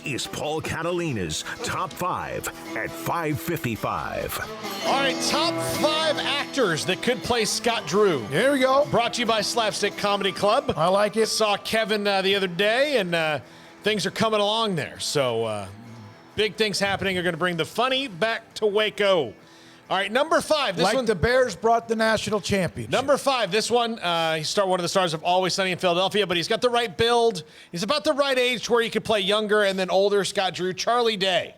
is Paul Catalina's Top 5 at 5:55. All right, top 5 actors that could play Scott Drew. Here we go. Brought to you by Slapstick Comedy Club. I like it. Saw Kevin the other day, and things are coming along there. So big things happening are going to bring the funny back to Waco. All right, number 5. This one, the Bears brought the national championship. Number 5. This one, he's one of the stars of Always Sunny in Philadelphia, but he's got the right build. He's about the right age where he could play younger and then older Scott Drew. Charlie Day.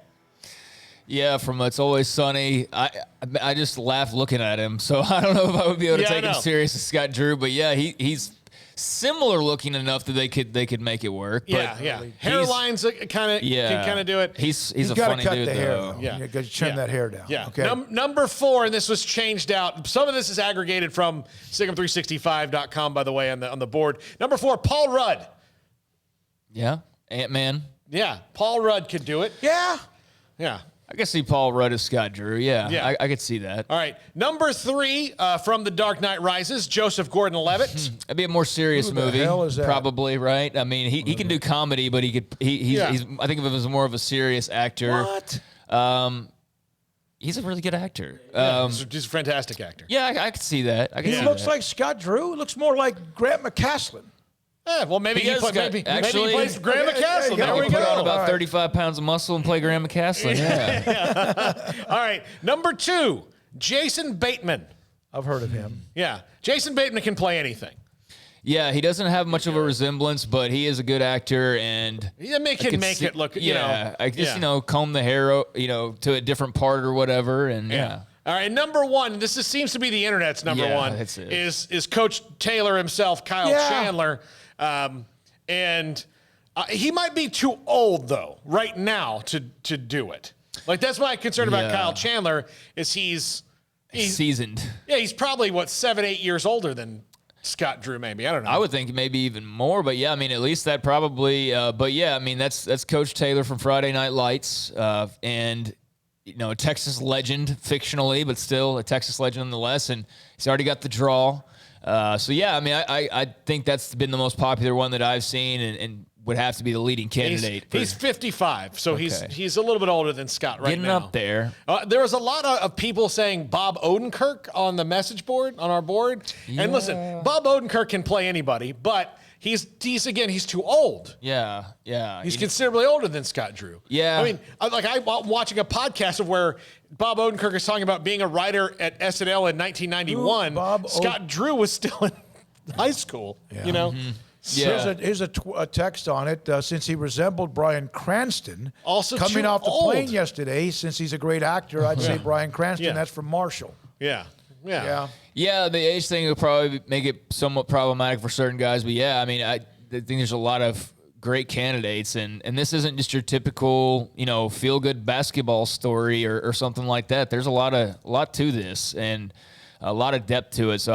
Yeah, from It's Always Sunny. I just laughed looking at him, so I don't know if I would be able to take him serious as Scott Drew. But yeah, he's similar looking enough that they could make it work. Yeah, yeah. Hairlines kind of can do it. He's a funny cut dude the hair, though. Yeah, you got to trim that hair down. Yeah. Okay. Number 4, and this was changed out. Some of this is aggregated from SicEm365.com, by the way, on the board. Number 4, Paul Rudd. Yeah, Ant-Man. Yeah, Paul Rudd could do it. Yeah. Yeah. I could see Paul Rudd as Scott Drew. Yeah. I could see that. All right. Number 3, from The Dark Knight Rises, Joseph Gordon-Levitt. That'd be a more serious movie. Who the hell is that? Probably, right? I mean, he can do comedy, but he's I think of him as more of a serious actor. What? He's a really good actor. He's a fantastic actor. Yeah, I could see that. He looks like Scott Drew. He looks more like Grant McCaslin. Yeah, well, maybe he plays Graham McCaslin. There we go. Put on about 35 pounds of muscle and play Graham McCaslin. Yeah. All right. Number 2, Jason Bateman. I've heard of him. Yeah. Jason Bateman can play anything. Yeah, he doesn't have much of a resemblance, but he is a good actor, and he can make it look. I just comb the hair, to a different part or whatever, and yeah. All right, number 1. This seems to be the internet's number 1. That's it. Is Coach Taylor himself, Kyle Chandler, and he might be too old though right now to do it. Like that's my concern about Kyle Chandler is he's seasoned. Yeah, he's probably 7-8 years older than Scott Drew, maybe. I don't know. I would think maybe even more, but yeah, I mean, at least that probably. But yeah, I mean, that's Coach Taylor from Friday Night Lights, and a Texas legend fictionally, but still a Texas legend nonetheless. And he's already got the draw. So yeah, I mean, I think that's been the most popular one that I've seen, and would have to be the leading candidate. He's 55, so he's a little bit older than Scott right now. Getting up there. There was a lot of people saying Bob Odenkirk on the message board, on our board. Yeah. And listen, Bob Odenkirk can play anybody, but he's too old. Yeah. He's considerably older than Scott Drew. Yeah. I mean, I'm watching a podcast of where Bob Odenkirk is talking about being a writer at SNL in 1991. Scott Drew was still in high school, Mm-hmm. Yeah. Here's a text on it. Since he resembled Bryan Cranston, also coming off the plane yesterday, since he's a great actor, I'd say Bryan Cranston. Yeah. That's from Marshall. Yeah. Yeah, the age thing would probably make it somewhat problematic for certain guys. But yeah, I mean, I think there's a lot of great candidates, and this isn't just your typical, feel-good basketball story or something like that. There's a lot to this, and a lot of depth to it. So,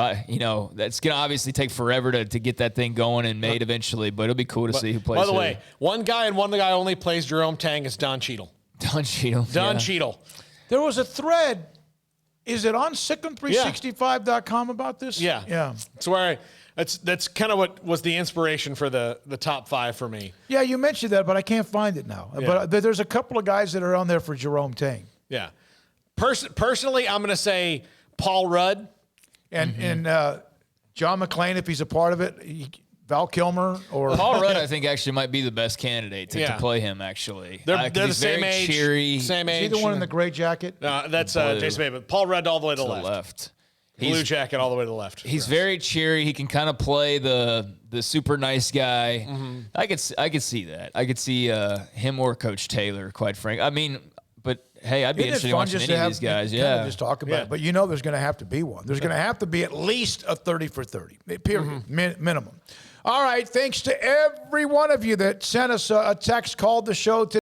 that's going to obviously take forever to get that thing going and made eventually, but it'll be cool to see who plays. By the way, one guy only plays Jerome Tang is Don Cheadle. Don Cheadle. There was a thread. Is it on SicEm365.com about this? Yeah. Yeah. That's kind of what was the inspiration for the top 5 for me. Yeah, you mentioned that, but I can't find it now. Yeah. But there's a couple of guys that are on there for Jerome Tang. Yeah. Personally, I'm going to say Paul Rudd. And John McClane, if he's a part of it, Val Kilmer or Paul Rudd, I think actually might be the best candidate to play him. Actually, they're the same age. Cheery. Same age. Is he the one in the gray jacket? That's Jason Bateman. Paul Rudd all the way to the left. Blue jacket all the way to the left. He's very cheery. He can kind of play the super nice guy. Mm-hmm. I could see that. I could see him or Coach Taylor. Quite frank. I mean, but hey, I'd be interested in watching any of these guys. Yeah, just talk about it. But there's going to have to be one. There's going to have to be at least a 30 for 30. Period. Minimum. All right. Thanks to every one of you that sent us a text, called the show today.